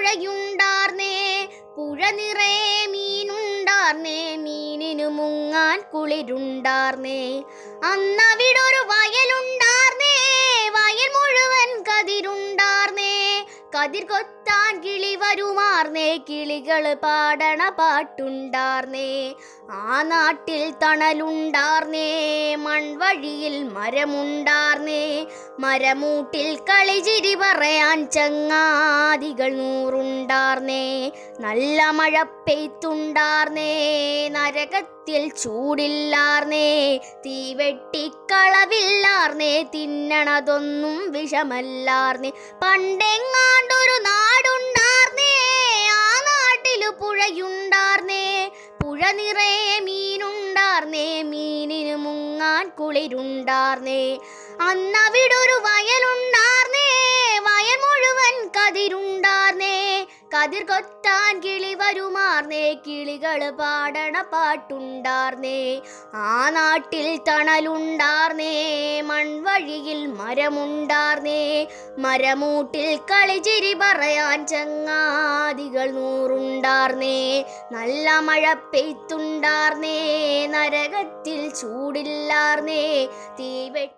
പുഴയുണ്ടാർന്നേ, പുഴ നിറയെ മീനുണ്ടാർന്നേ, മീനിനു മുങ്ങാൻ കുളിരുണ്ടാർന്നേ. അന്നവിടൊരു വയലുണ്ടാർന്നേ, വയൽ മുഴുവൻ കതിരുണ്ടാർന്നേ, കതിർ കൊത്താൻ കിളി വരുമാർന്നേ, കിളികള് പാടണ പാട്ടുണ്ടാർന്നേ. ആ നാട്ടിൽ തണലുണ്ടാർന്നേ, മൺവഴിയിൽ മരമുണ്ടാർന്നേ, മരമൂട്ടിൽ കളിചിരി പറയാൻ ചങ്ങാതികൾ നൂറുണ്ടാർന്നേ. നല്ല മഴ പെയ്ത്തുണ്ടാർന്നേ, നരകത്തിൽ ചൂടില്ലാർന്നേ, തീവെട്ടിക്കളവില്ലാർന്നേ, തിന്നണതൊന്നും വിഷമല്ലാർന്നേ. പണ്ടെങ്ങാണ്ടൊരു നാടുണ്ടാർന്നേ, ആ നാട്ടിലു പുഴയുണ്ടാർന്നേ, പുഴ നിറയെ മീനുണ്ടാർന്നേ, മീനിനു മുങ്ങാൻ കുളിരുണ്ടാർന്നേ. അന്നവിടൊരു വയലുണ്ടാർന്നേ, വയൽ മുഴുവൻ കതിരുണ്ടാർന്നേ, കതിർ കൊത്താൻ കിളി വരുമാർന്നേ, കിളികള് പാടണ പാട്ടുണ്ടാർന്നേ. ആ നാട്ടിൽ തണലുണ്ടാർന്നേ, മൺവഴിയിൽ മരമുണ്ടാർന്നേ, മരമൂട്ടിൽ കളിചിരി പറയാൻ ചങ്ങാതികൾ നൂറുണ്ടാർന്നേ. നല്ല മഴ പെയ്ത്തുണ്ടാർന്നേ, നരകത്തിൽ ചൂടില്ലാർന്നേ, തീവെട്ടി